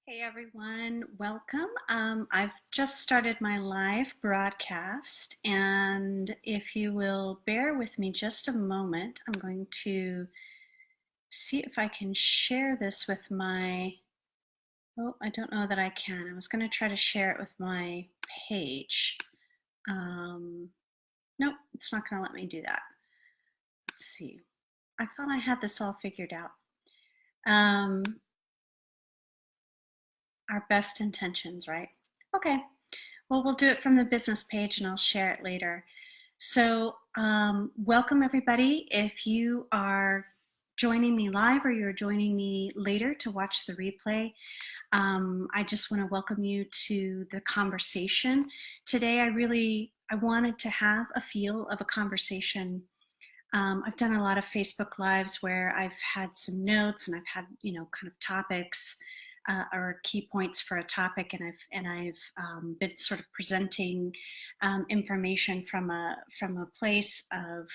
Hey everyone, welcome. I've just started my live broadcast, and if you will bear with me just a moment, I'm going to see if I can share this with my. Oh, I don't know that I can. I was going to try to share it with my page. Um, nope, it's not going to let me do that. Let's see. I thought I had this all figured out. Um, our best intentions, right? Okay. Well, we'll do it from the business page and I'll share it later. So, welcome everybody. If you are joining me live or you're joining me later to watch the replay, I just want to welcome you to the conversation. Today, I wanted to have a feel of a conversation. I've done a lot of Facebook Lives where I've had some notes and I've had, kind of topics or key points for a topic, and I've been sort of presenting information from a place of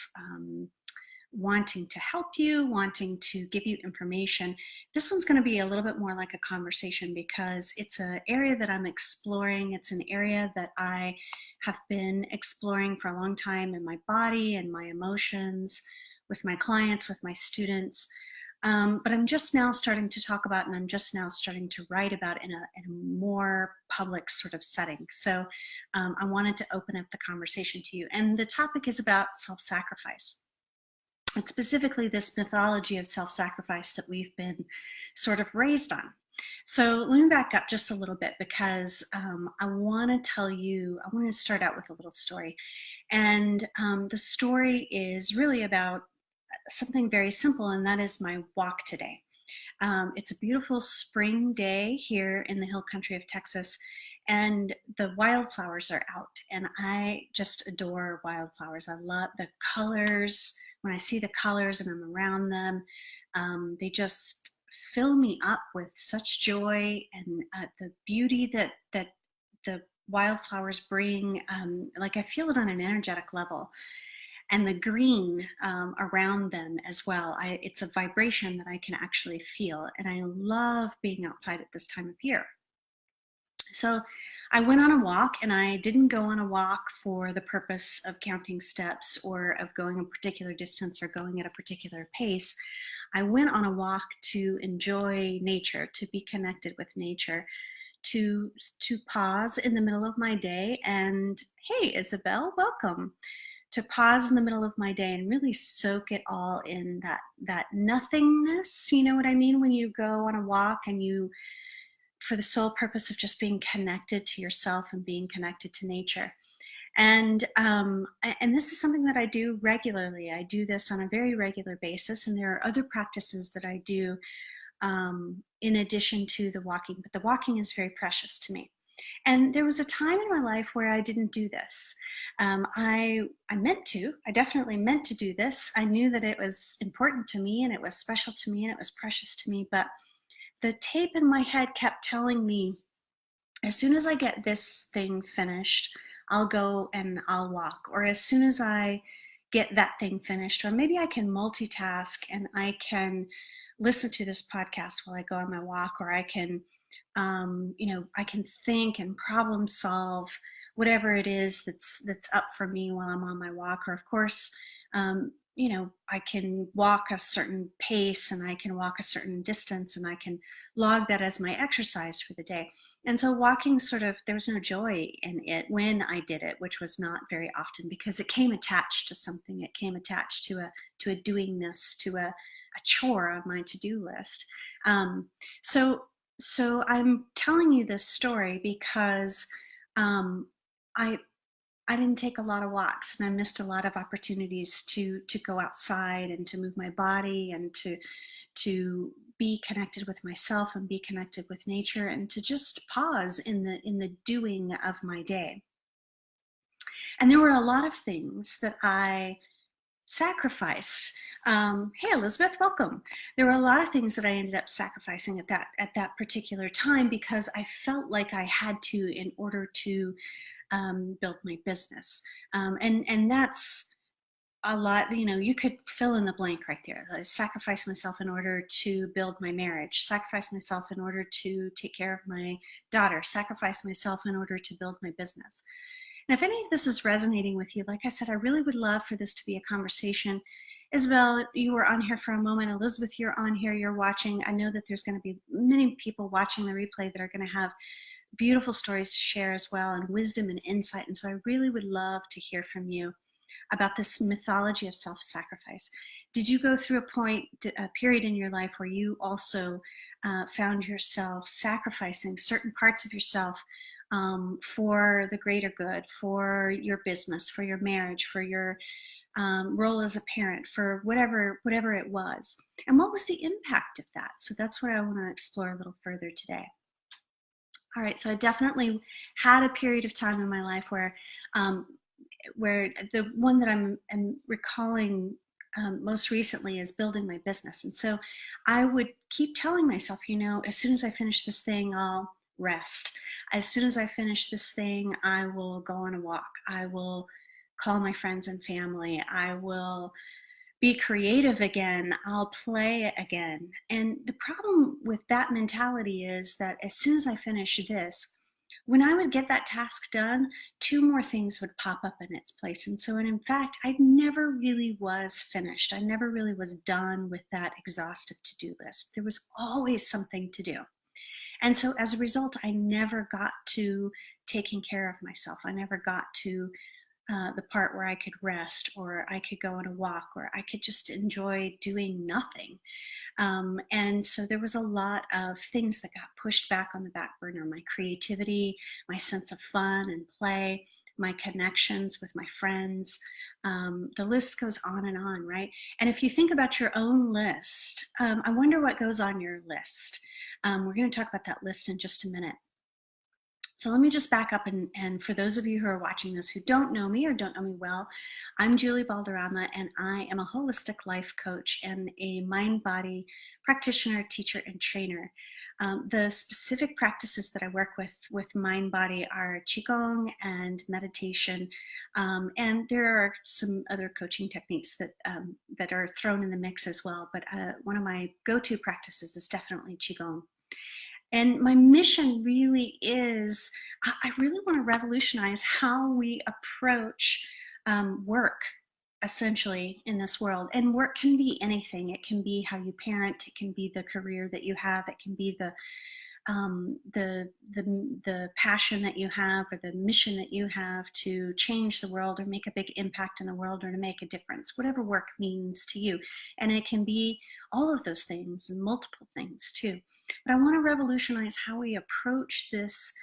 wanting to help you, wanting to give you information. This one's going to be a little bit more like a conversation because it's an area that I'm exploring. It's an area that I have been exploring for a long time in my body and my emotions, with my clients, with my students. But I'm just now starting to talk about, and I'm just now starting to write about in a more public sort of setting. So I wanted to open up the conversation to you. And the topic is about self-sacrifice. It's specifically this mythology of self-sacrifice that we've been sort of raised on. So let me back up just a little bit because I want to start out with a little story. And the story is really about something very simple, and that is my walk today. It's a beautiful spring day here in the hill country of Texas, and the wildflowers are out, and I just adore wildflowers. I love the colors. When I see the colors and I'm around them, they just fill me up with such joy and the beauty that the wildflowers bring. Like I feel it on an energetic level, and the green around them as well. It's a vibration that I can actually feel, and I love being outside at this time of year. So I went on a walk, and I didn't go on a walk for the purpose of counting steps or of going a particular distance or going at a particular pace. I went on a walk to enjoy nature, to be connected with nature, to pause in the middle of my day and, hey, Isabel, welcome, to pause in the middle of my day and really soak it all in, that nothingness. You know what I mean? When you go on a walk and you, for the sole purpose of just being connected to yourself and being connected to nature. And this is something that I do regularly. I do this on a very regular basis, and there are other practices that I do in addition to the walking, but the walking is very precious to me. And there was a time in my life where I didn't do this. I meant to. I definitely meant to do this. I knew that it was important to me, and it was special to me, and it was precious to me. But the tape in my head kept telling me, as soon as I get this thing finished, I'll go and I'll walk. Or as soon as I get that thing finished, or maybe I can multitask and I can listen to this podcast while I go on my walk, or I can, I can think and problem solve whatever it is that's up for me while I'm on my walk. Or of course, I can walk a certain pace and I can walk a certain distance and I can log that as my exercise for the day. And so walking there was no joy in it when I did it, which was not very often because it came attached to something. It came attached to a doingness, to a chore on my to-do list. Um, so so I'm telling you this story because um, I I didn't take a lot of walks, and I missed a lot of opportunities to go outside and to move my body and to be connected with myself and be connected with nature and to just pause in the doing of my day. And there were a lot of things that I sacrificed. Hey, Elizabeth, welcome. There were a lot of things that I ended up sacrificing at that particular time because I felt like I had to in order to build my business. And that's a lot, you could fill in the blank right there. I sacrifice myself in order to build my marriage, sacrifice myself in order to take care of my daughter, sacrifice myself in order to build my business. And if any of this is resonating with you, like I said, I really would love for this to be a conversation. Isabel, you were on here for a moment. Elizabeth, you're on here, you're watching. I know that there's going to be many people watching the replay that are going to have beautiful stories to share as well, and wisdom and insight. And so I really would love to hear from you about this mythology of self-sacrifice. Did you go through a period in your life where you also found yourself sacrificing certain parts of yourself for the greater good, for your business, for your marriage, for your role as a parent, for whatever it was? And what was the impact of that? So that's what I want to explore a little further today. All right, so I definitely had a period of time in my life where the one that I'm recalling most recently is building my business. And so I would keep telling myself, as soon as I finish this thing, I'll rest. As soon as I finish this thing, I will go on a walk. I will call my friends and family. I will be creative again. I'll play again. And the problem with that mentality is that as soon as I finish this, when I would get that task done, two more things would pop up in its place. And so, in fact, I never really was finished. I never really was done with that exhaustive to-do list. There was always something to do. And so as a result, I never got to taking care of myself. I never got to the part where I could rest, or I could go on a walk, or I could just enjoy doing nothing. And so there was a lot of things that got pushed back on the back burner: my creativity, my sense of fun and play, my connections with my friends. The list goes on, right? And if you think about your own list, I wonder what goes on your list. We're going to talk about that list in just a minute. So let me just back up, and for those of you who are watching this who don't know me or don't know me well, I'm Julie Balderrama, and I am a holistic life coach and a mind-body practitioner, teacher, and trainer. The specific practices that I work with mind-body are Qigong and meditation, and there are some other coaching techniques that are thrown in the mix as well, but one of my go-to practices is definitely Qigong. And my mission really is, I really want to revolutionize how we approach work, essentially, in this world. And work can be anything. It can be how you parent. It can be the career that you have. It can be the passion that you have, or the mission that you have to change the world or make a big impact in the world, or to make a difference, whatever work means to you. And it can be all of those things and multiple things too. But I want to revolutionize how we approach this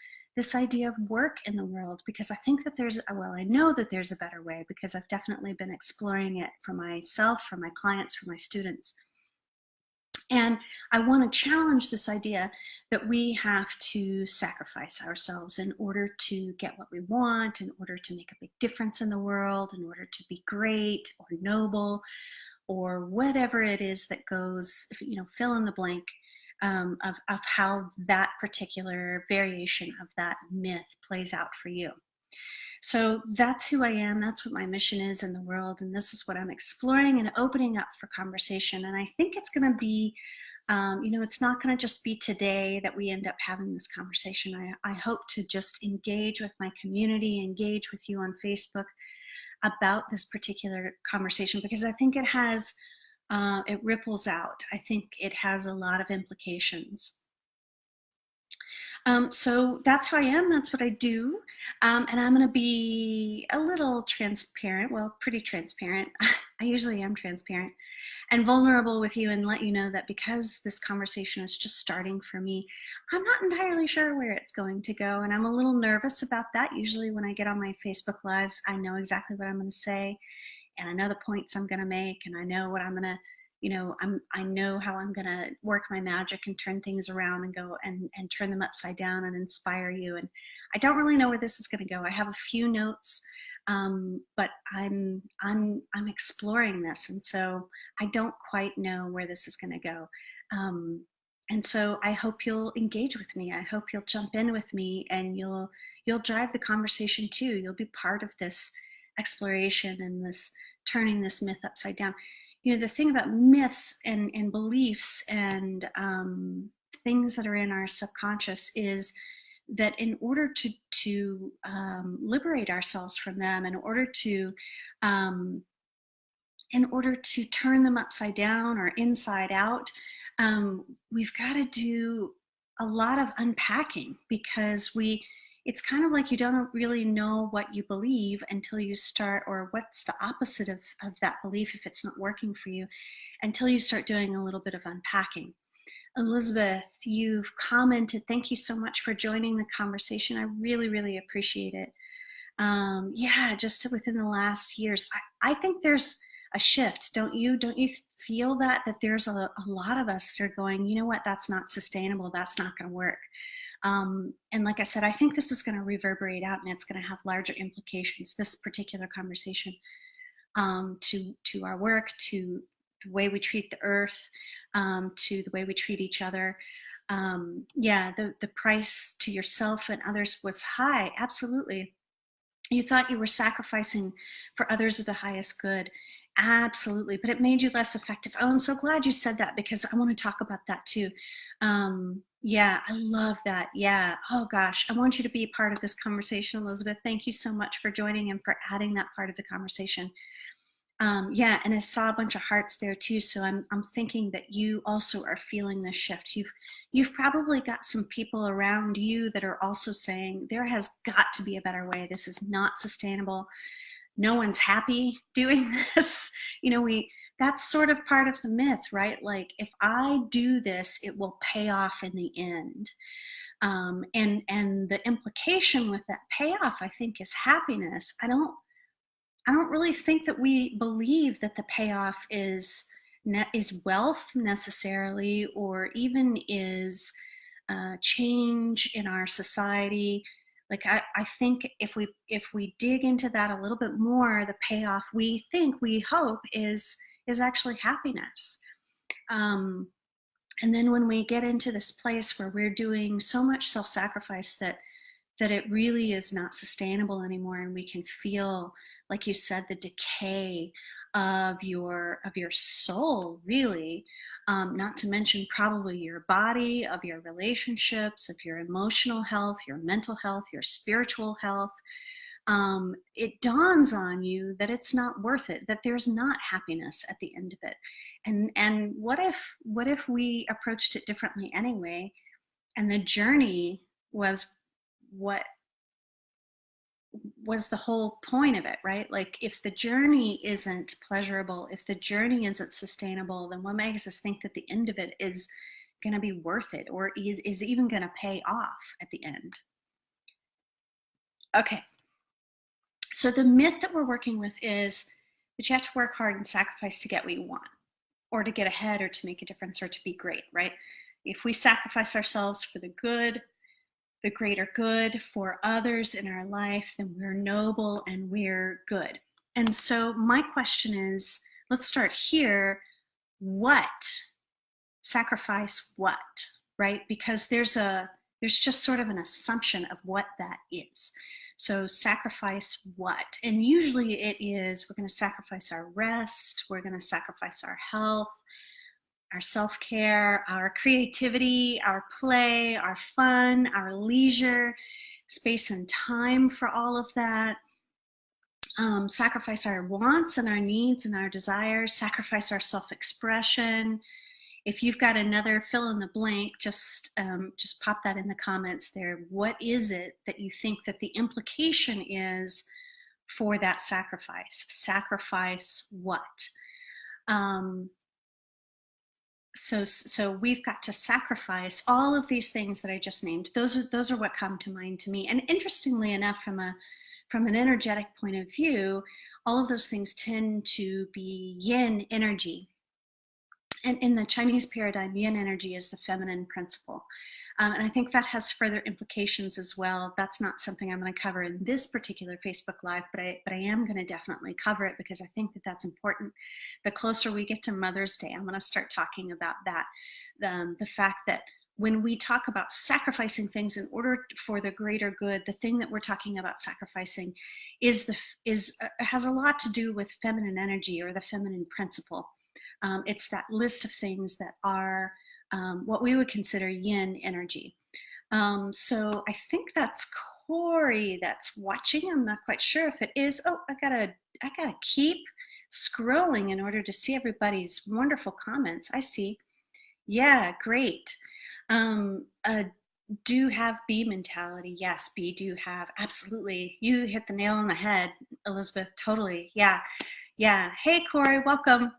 idea of work in the world, because I think that I know that there's a better way, because I've definitely been exploring it for myself, for my clients, for my students. And I want to challenge this idea that we have to sacrifice ourselves in order to get what we want, in order to make a big difference in the world, in order to be great or noble, or whatever it is that goes, fill in the blank of how that particular variation of that myth plays out for you. So that's who I am. That's what my mission is in the world. And this is what I'm exploring and opening up for conversation. And I think it's going to be, it's not going to just be today that we end up having this conversation. I hope to just engage with my community, engage with you on Facebook about this particular conversation, because I think it ripples out. I think it has a lot of implications. So that's who I am. That's what I do. And I'm going to be a little transparent, pretty transparent. I usually am transparent and vulnerable with you, and let you know that because this conversation is just starting for me, I'm not entirely sure where it's going to go. And I'm a little nervous about that. Usually when I get on my Facebook Lives, I know exactly what I'm going to say, and I know the points I'm going to make, and I know what I'm going to, I know how I'm going to work my magic and turn things around and go and turn them upside down and inspire you. And I don't really know where this is going to go. I have a few notes, but I'm exploring this, and so I don't quite know where this is going to go. And so I hope you'll engage with me. I hope you'll jump in with me, and you'll drive the conversation too. You'll be part of this exploration and turning this myth upside down. The thing about myths and beliefs and things that are in our subconscious is that in order to liberate ourselves from them, um, in order to turn them upside down or inside out, we've got to do a lot of unpacking, because it's kind of like you don't really know what you believe until you start, or what's the opposite of that belief if it's not working for you, until you start doing a little bit of unpacking. Elizabeth, you've commented, thank you so much for joining the conversation. I really, really appreciate it. Yeah, just within the last years, I think there's a shift. Don't you feel that there's a lot of us that are going, you know what, that's not sustainable, that's not going to work. And like I said, I think this is going to reverberate out, and it's going to have larger implications, this particular conversation, to our work, to the way we treat the earth, to the way we treat each other. Yeah, the price to yourself and others was high, absolutely. You thought you were sacrificing for others with the highest good. Absolutely. But it made you less effective. Oh, I'm so glad you said that, because I want to talk about that too. Yeah, I love that. Yeah. Oh gosh, I want you to be a part of this conversation, Elizabeth. Thank you so much for joining and for adding that part of the conversation. Yeah, and I saw a bunch of hearts there too. So I'm thinking that you also are feeling this shift. You've probably got some people around you that are also saying there has got to be a better way. This is not sustainable. No one's happy doing this. That's sort of part of the myth, right? Like, if I do this, it will pay off in the end. And the implication with that payoff, I think, is happiness. I don't really think that we believe that the payoff is wealth necessarily, or even is change in our society. Like, I think if we dig into that a little bit more, the payoff, we hope is actually happiness. And then when we get into this place where we're doing so much self-sacrifice that it really is not sustainable anymore, and we can feel, like you said, the decay of your soul, really, not to mention probably your body, of your relationships, of your emotional health, your mental health, your spiritual health. It dawns on you that it's not worth it, that there's not happiness at the end of it. And what if we approached it differently anyway, and the journey was what was the whole point of it, right? Like, if the journey isn't pleasurable, if the journey isn't sustainable, then what makes us think that the end of it is going to be worth it, or is even going to pay off at the end? Okay, so the myth that we're working with is that you have to work hard and sacrifice to get what you want, or to get ahead, or to make a difference, or to be great, right? If we sacrifice ourselves for the good, the greater good, for others in our life, then we're noble and we're good. And so my question is, let's start here. What? Sacrifice what, right? Because there's just sort of an assumption of what that is. So sacrifice what? And usually it is, we're going to sacrifice our rest, we're going to sacrifice our health, our self-care, our creativity, our play, our fun, our leisure, space and time for all of that. Sacrifice our wants and our needs and our desires, sacrifice our self-expression. If you've got another fill in the blank, just pop that in the comments there. What is it that you think that the implication is for that sacrifice? Sacrifice what? So we've got to sacrifice all of these things that I just named. Those are what come to mind to me. And interestingly enough, from an energetic point of view, all of those things tend to be yin energy. And in the Chinese paradigm, yin energy is the feminine principle. And I think that has further implications as well. That's not something I'm going to cover in this particular Facebook Live, but I am going to definitely cover it, because I think that that's important. The closer we get to Mother's Day, I'm going to start talking about that. The fact that when we talk about sacrificing things in order for the greater good, the thing that we're talking about sacrificing has a lot to do with feminine energy or the feminine principle. It's that list of things that are what we would consider yin energy. So I think that's Corey that's watching. I'm not quite sure if it is. Oh, I gotta keep scrolling in order to see everybody's wonderful comments. I see. Yeah, great. Do have B mentality. Yes, B do have. Absolutely. You hit the nail on the head, Elizabeth. Totally. Yeah. Yeah. Hey, Corey, welcome.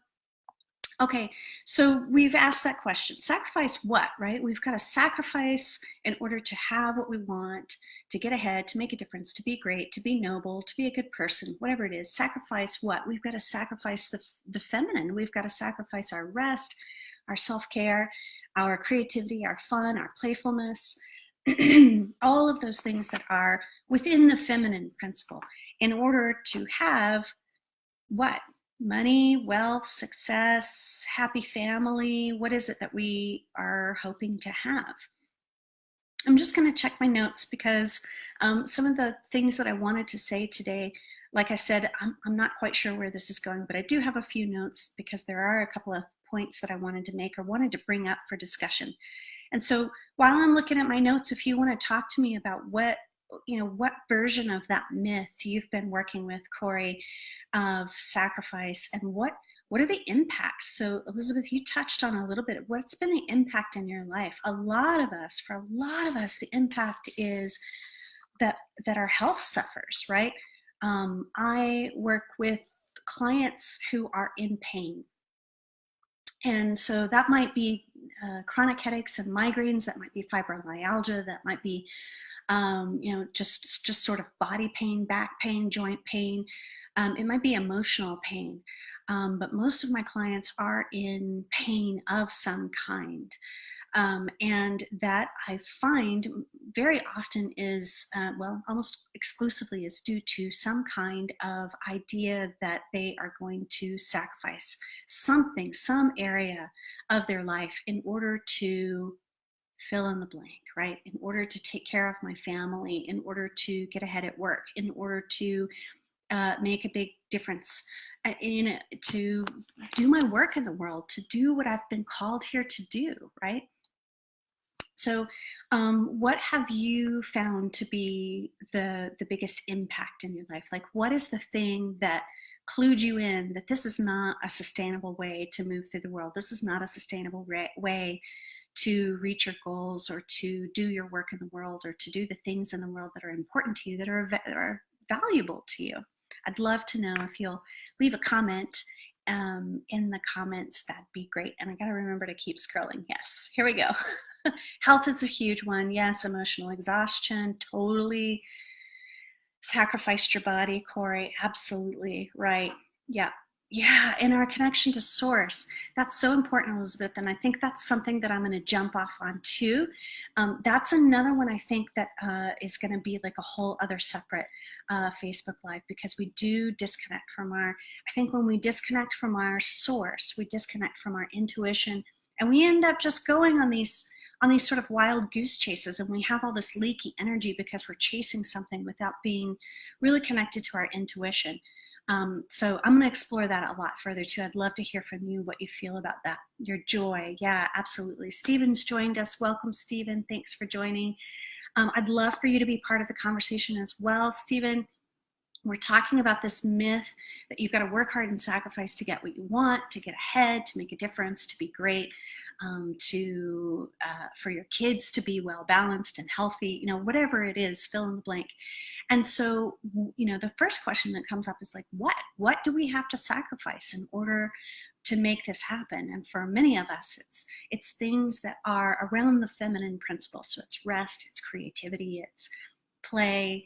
Okay, so we've asked that question. Sacrifice what, right? We've got to sacrifice in order to have what we want, to get ahead, to make a difference, to be great, to be noble, to be a good person, whatever it is. Sacrifice what? We've got to sacrifice the feminine. We've got to sacrifice our rest, our self-care, our creativity, our fun, our playfulness, all of those things that are within the feminine principle in order to have what? Money, wealth, success, happy family. What is it that we are hoping to have? I'm just going to check my notes because some of the things that I wanted to say today, like I said, I'm not quite sure where this is going, but I do have a few notes because there are a couple of points that I wanted to make or wanted to bring up for discussion. And so while I'm looking at my notes, if you want to talk to me about what version of that myth you've been working with, Corey, of sacrifice, and what are the impacts? So Elizabeth, you touched on a little bit of what's been the impact in your life. For a lot of us, the impact is that our health suffers, right? I work with clients who are in pain. And so that might be chronic headaches and migraines, that might be fibromyalgia, that might be just sort of body pain, back pain, joint pain. It might be emotional pain. But most of my clients are in pain of some kind. And that I find very often is, almost exclusively is due to some kind of idea that they are going to sacrifice something, some area of their life in order to fill in the blank, right? In order to take care of my family, in order to get ahead at work, in order to make a big difference, to do my work in the world, to do what I've been called here to do, right? So what have you found to be the biggest impact in your life? Like, what is the thing that clued you in that this is not a sustainable way to move through the world? This is not a sustainable way to reach your goals, or to do your work in the world, or to do the things in the world that are important to you, that are valuable to you. I'd love to know. If you'll leave a comment in the comments, that'd be great. And I got to remember to keep scrolling. Yes, here we go. Health is a huge one. Yes, emotional exhaustion, totally sacrificed your body, Corey. Absolutely right. Yeah. Yeah, and our connection to source. That's so important, Elizabeth, and I think that's something that I'm going to jump off on too. That's another one I think that is going to be like a whole other separate Facebook Live, because we do disconnect from I think when we disconnect from our source, we disconnect from our intuition, and we end up just going on these sort of wild goose chases, and we have all this leaky energy because we're chasing something without being really connected to our intuition. So I'm going to explore that a lot further too. I'd love to hear from you what you feel about that. Your joy. Yeah, absolutely. Stephen's joined us. Welcome, Stephen. Thanks for joining. I'd love for you to be part of the conversation as well, Stephen. We're talking about this myth that you've got to work hard and sacrifice to get what you want, to get ahead, to make a difference, to be great, for your kids to be well balanced and healthy, whatever it is, fill in the blank. And so, the first question that comes up is like, what do we have to sacrifice in order to make this happen? And for many of us, it's things that are around the feminine principle. So it's rest, it's creativity, it's play,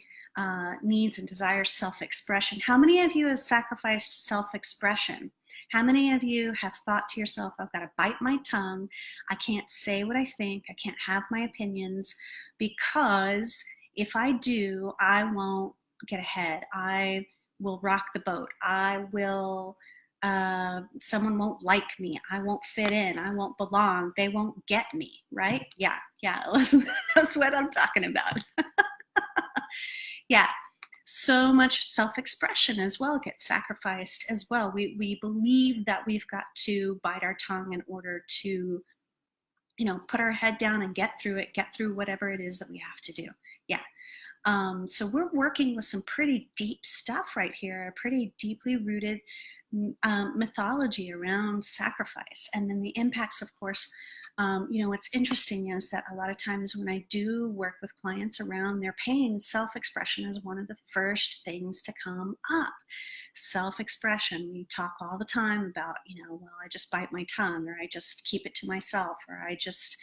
needs and desires, self-expression. How many of you have sacrificed self-expression? How many of you have thought to yourself, I've got to bite my tongue, I can't say what I think, I can't have my opinions, because if I do, I won't get ahead, I will rock the boat, I will someone won't like me, I won't fit in, I won't belong, they won't get me, right? Yeah, that's what I'm talking about. Yeah, so much self-expression as well gets sacrificed as well. We believe that we've got to bite our tongue in order to, put our head down and get through it, get through whatever it is that we have to do. Yeah. So we're working with some pretty deep stuff right here, a pretty deeply rooted mythology around sacrifice. And then the impacts, of course, what's interesting is that a lot of times when I do work with clients around their pain, self-expression is one of the first things to come up. Self-expression, we talk all the time about, well, I just bite my tongue, or I just keep it to myself, or I just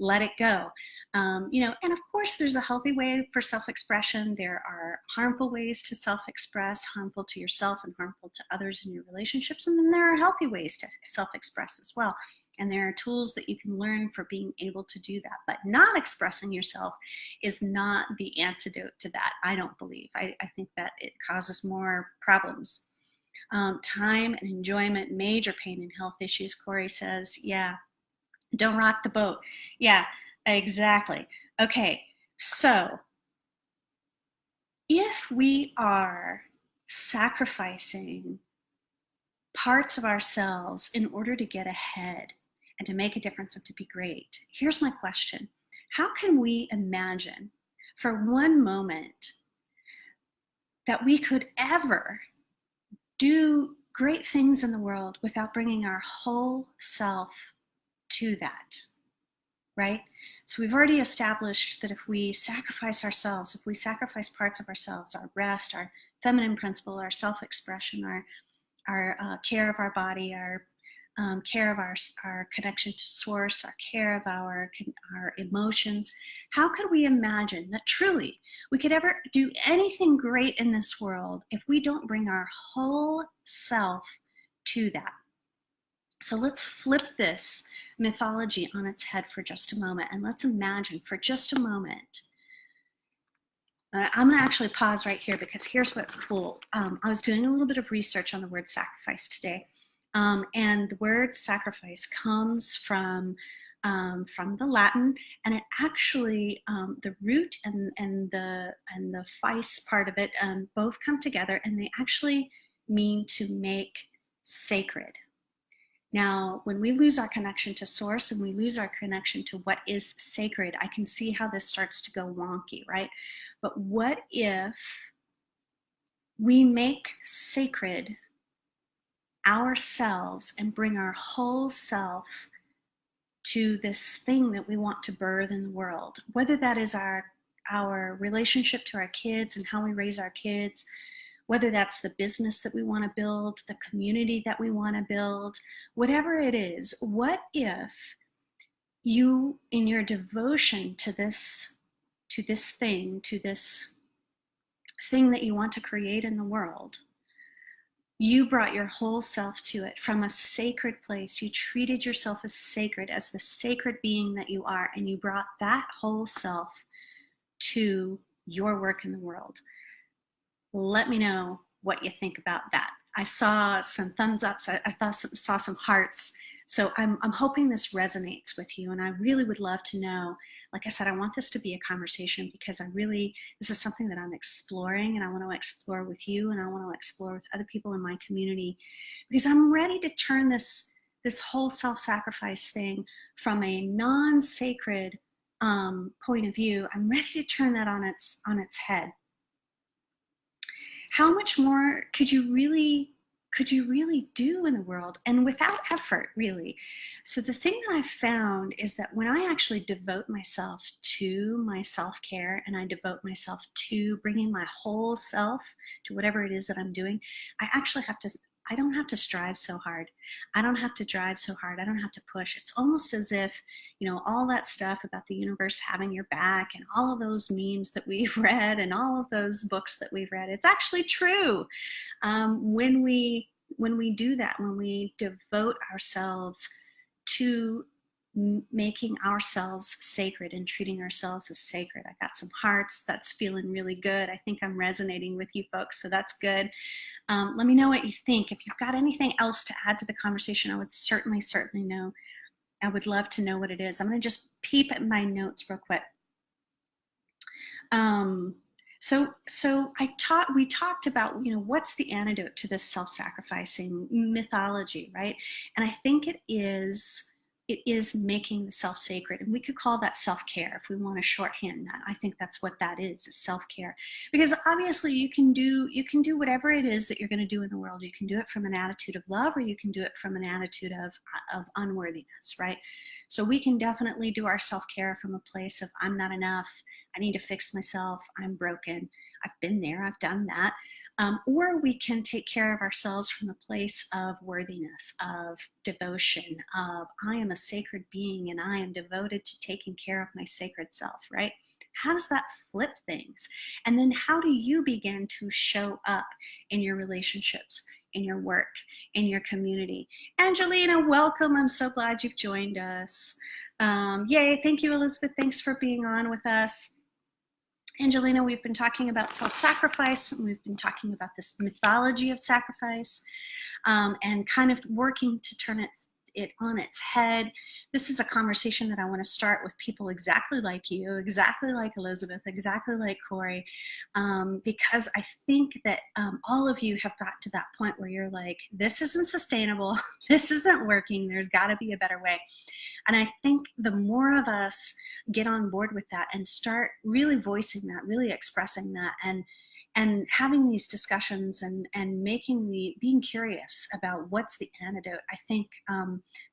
let it go. And of course there's a healthy way for self-expression. There are harmful ways to self-express, harmful to yourself and harmful to others in your relationships. And then there are healthy ways to self-express as well. And there are tools that you can learn for being able to do that. But not expressing yourself is not the antidote to that, I don't believe. I think that it causes more problems. Time and enjoyment, major pain and health issues, Corey says. Yeah, don't rock the boat. Yeah, exactly. Okay, so if we are sacrificing parts of ourselves in order to get ahead and to make a difference and to be great, here's my question. How can we imagine for one moment that we could ever do great things in the world without bringing our whole self to that, right? So we've already established that if we sacrifice ourselves, if we sacrifice parts of ourselves, our rest, our feminine principle, our self-expression, our care of our body, our care of our connection to source, our care of our emotions, how could we imagine that truly we could ever do anything great in this world if we don't bring our whole self to that? So let's flip this mythology on its head for just a moment, and let's imagine for just a moment. I'm going to actually pause right here because here's what's cool. I was doing a little bit of research on the word sacrifice today, and the word sacrifice comes from the Latin, and it actually the root and the fice part of it both come together, and they actually mean to make sacred. Now, when we lose our connection to source and we lose our connection to what is sacred, I can see how this starts to go wonky, right? But what if we make sacred ourselves and bring our whole self to this thing that we want to birth in the world, whether that is our relationship to our kids and how we raise our kids, whether that's the business that we want to build, the community that we want to build, whatever it is. What if you, in your devotion to this thing that you want to create in the world, you brought your whole self to it from a sacred place. You treated yourself as sacred, as the sacred being that you are, and you brought that whole self to your work in the world. Let me know what you think about that. I saw some thumbs ups. I saw some hearts. So I'm hoping this resonates with you, and I really would love to know. Like I said, I want this to be a conversation because this is something that I'm exploring, and I want to explore with you, and I want to explore with other people in my community, because I'm ready to turn this whole self-sacrifice thing from a non-sacred point of view. I'm ready to turn that on its head. How much more could you really do in the world, and without effort, really? So the thing that I've found is that when I actually devote myself to my self-care, and I devote myself to bringing my whole self to whatever it is that I'm doing, I don't have to strive so hard. I don't have to drive so hard. I don't have to push. It's almost as if, all that stuff about the universe having your back and all of those memes that we've read and all of those books that we've read, it's actually true. When we do that, when we devote ourselves to making ourselves sacred and treating ourselves as sacred. I got some hearts. That's feeling really good. I think I'm resonating with you folks, so that's good. Let me know what you think. If you've got anything else to add to the conversation, I would certainly know. I would love to know what it is. I'm going to just peep at my notes real quick. We talked about, what's the antidote to this self-sacrificing mythology, right? And I think it is making the self sacred, and we could call that self-care if we want to shorthand that. I think that's what that is self-care, because obviously you can do whatever it is that you're going to do in the world. You can do it from an attitude of love, or you can do it from an attitude of unworthiness, right? So we can definitely do our self-care from a place of, I'm not enough, I need to fix myself, I'm broken. I've been there, I've done that. Or we can take care of ourselves from a place of worthiness, of devotion, of I am a sacred being and I am devoted to taking care of my sacred self, right? How does that flip things? And then how do you begin to show up in your relationships, in your work, in your community? Angelina, welcome. I'm so glad you've joined us. Yay, thank you, Elizabeth. Thanks for being on with us. Angelina, we've been talking about self-sacrifice, and we've been talking about this mythology of sacrifice, and kind of working to turn it on its head. This is a conversation that I want to start with people exactly like you, exactly like Elizabeth, exactly like Corey, because I think that all of you have got to that point where you're like, this isn't sustainable, this isn't working, there's got to be a better way. And I think the more of us get on board with that and start really voicing that, really expressing that, and having these discussions and being curious about what's the antidote, I think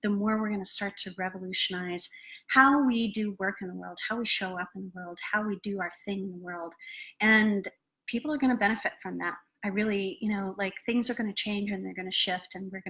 the more we're going to start to revolutionize how we do work in the world, how we show up in the world, how we do our thing in the world. And people are going to benefit from that. I really, like, things are going to change and they're going to shift, and we're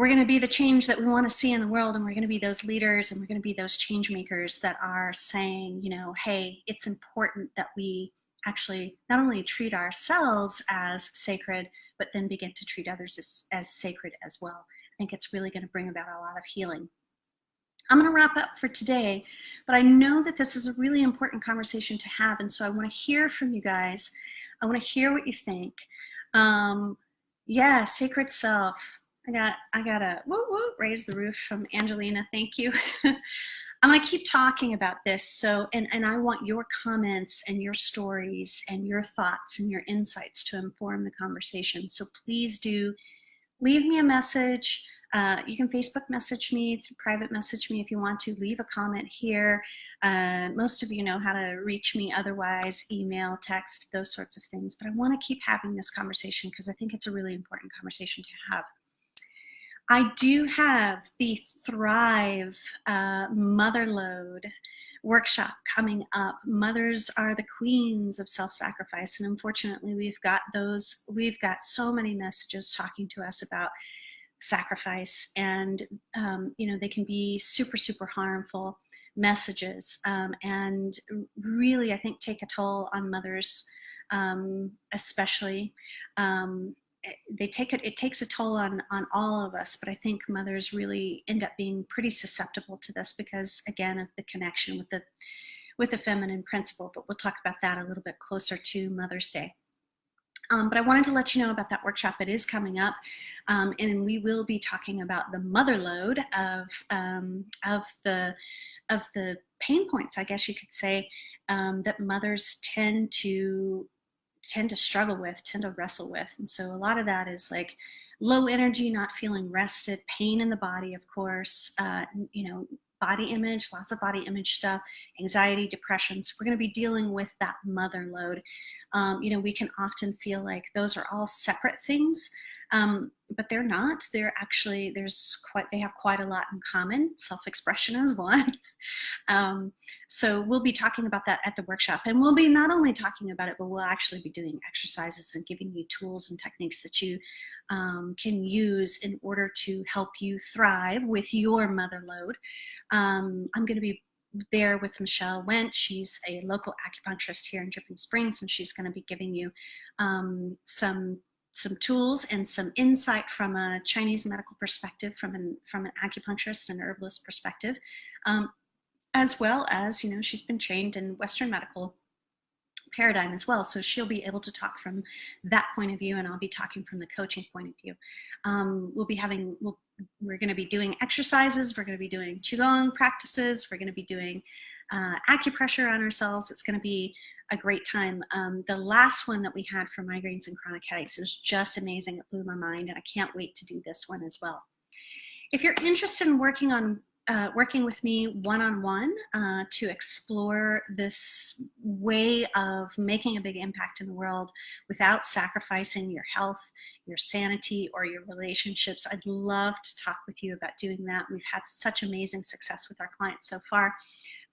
going to be the change that we want to see in the world, and we're going to be those leaders, and we're going to be those change makers that are saying, hey, it's important that we actually not only treat ourselves as sacred, but then begin to treat others as sacred as well. I think it's really going to bring about a lot of healing. I'm going to wrap up for today, but I know that this is a really important conversation to have, and so I want to hear from you guys. I want to hear what you think. Yeah, sacred self. I got a woo woo, raise the roof from Angelina. Thank you. I'm going to keep talking about this. So, and I want your comments and your stories and your thoughts and your insights to inform the conversation. So please do leave me a message. You can Facebook message me, private message me if you want to. Leave a comment here. Most of you know how to reach me otherwise, email, text, those sorts of things. But I want to keep having this conversation because I think it's a really important conversation to have. I do have the Thrive Motherload workshop coming up. Mothers are the queens of self-sacrifice, and unfortunately we've got so many messages talking to us about sacrifice, and they can be super, super harmful messages, and really, I think, take a toll on mothers, especially. It takes a toll on all of us, but I think mothers really end up being pretty susceptible to this because, again, of the connection with the feminine principle. But we'll talk about that a little bit closer to Mother's Day. But I wanted to let you know about that workshop. It is coming up, and we will be talking about the mother load of the pain points, I guess you could say, that mothers tend to struggle with, tend to wrestle with. And so a lot of that is like low energy, not feeling rested, pain in the body, of course, body image, lots of body image stuff, anxiety, depression. So we're going to be dealing with that mother load. We can often feel like those are all separate things, but they're not. They're actually, they have quite a lot in common. Self-expression is one. So we'll be talking about that at the workshop, and we'll be not only talking about it, but we'll actually be doing exercises and giving you tools and techniques that you can use in order to help you thrive with your mother load. I'm going to be there with Michelle Wendt. She's a local acupuncturist here in Dripping Springs, and she's going to be giving you some some tools and some insight from a Chinese medical perspective, from an acupuncturist and herbalist perspective, as well as, you know, she's been trained in Western medical paradigm as well. So she'll be able to talk from that point of view, and I'll be talking from the coaching point of view. We're going to be doing exercises. We're going to be doing qigong practices. We're going to be doing acupressure on ourselves. It's going to be a great time. The last one that we had for migraines and chronic headaches, it was just amazing. It blew my mind, and I can't wait to do this one as well. If you're interested in working with me one-on-one to explore this way of making a big impact in the world without sacrificing your health, your sanity, or your relationships, I'd love to talk with you about doing that. We've had such amazing success with our clients so far.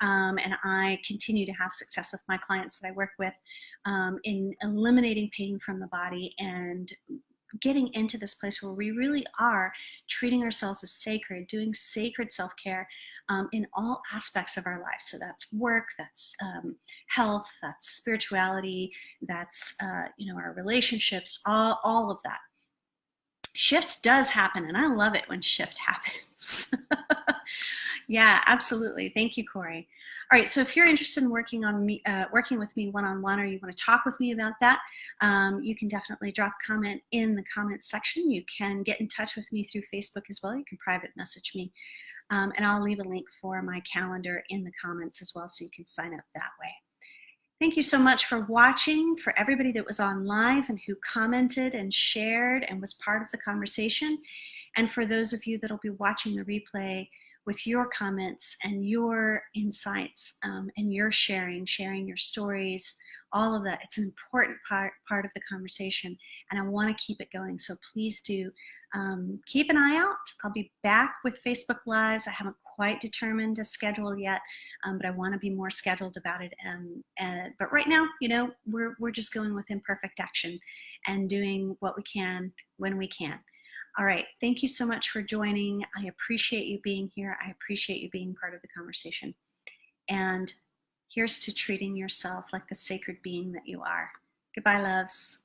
And I continue to have success with my clients that I work with in eliminating pain from the body and getting into this place where we really are treating ourselves as sacred, doing sacred self-care in all aspects of our life. So that's work, that's health, that's spirituality, that's our relationships, all of that. Shift does happen, and I love it when shift happens. Yeah, absolutely. Thank you, Corey. All right, so if you're interested in working with me one-on-one, or you want to talk with me about that, you can definitely drop a comment in the comments section. You can get in touch with me through Facebook as well. You can private message me, and I'll leave a link for my calendar in the comments as well, so you can sign up that way. Thank you so much for watching, for everybody that was on live and who commented and shared and was part of the conversation, and for those of you that will be watching the replay with your comments and your insights and your sharing your stories, all of that. It's an important part of the conversation, and I want to keep it going. So please do keep an eye out. I'll be back with Facebook Lives. I haven't quite determined a schedule yet, but I want to be more scheduled about it. But right now, we're just going with imperfect action and doing what we can when we can. All right, thank you so much for joining. I appreciate you being here. I appreciate you being part of the conversation. And here's to treating yourself like the sacred being that you are. Goodbye, loves.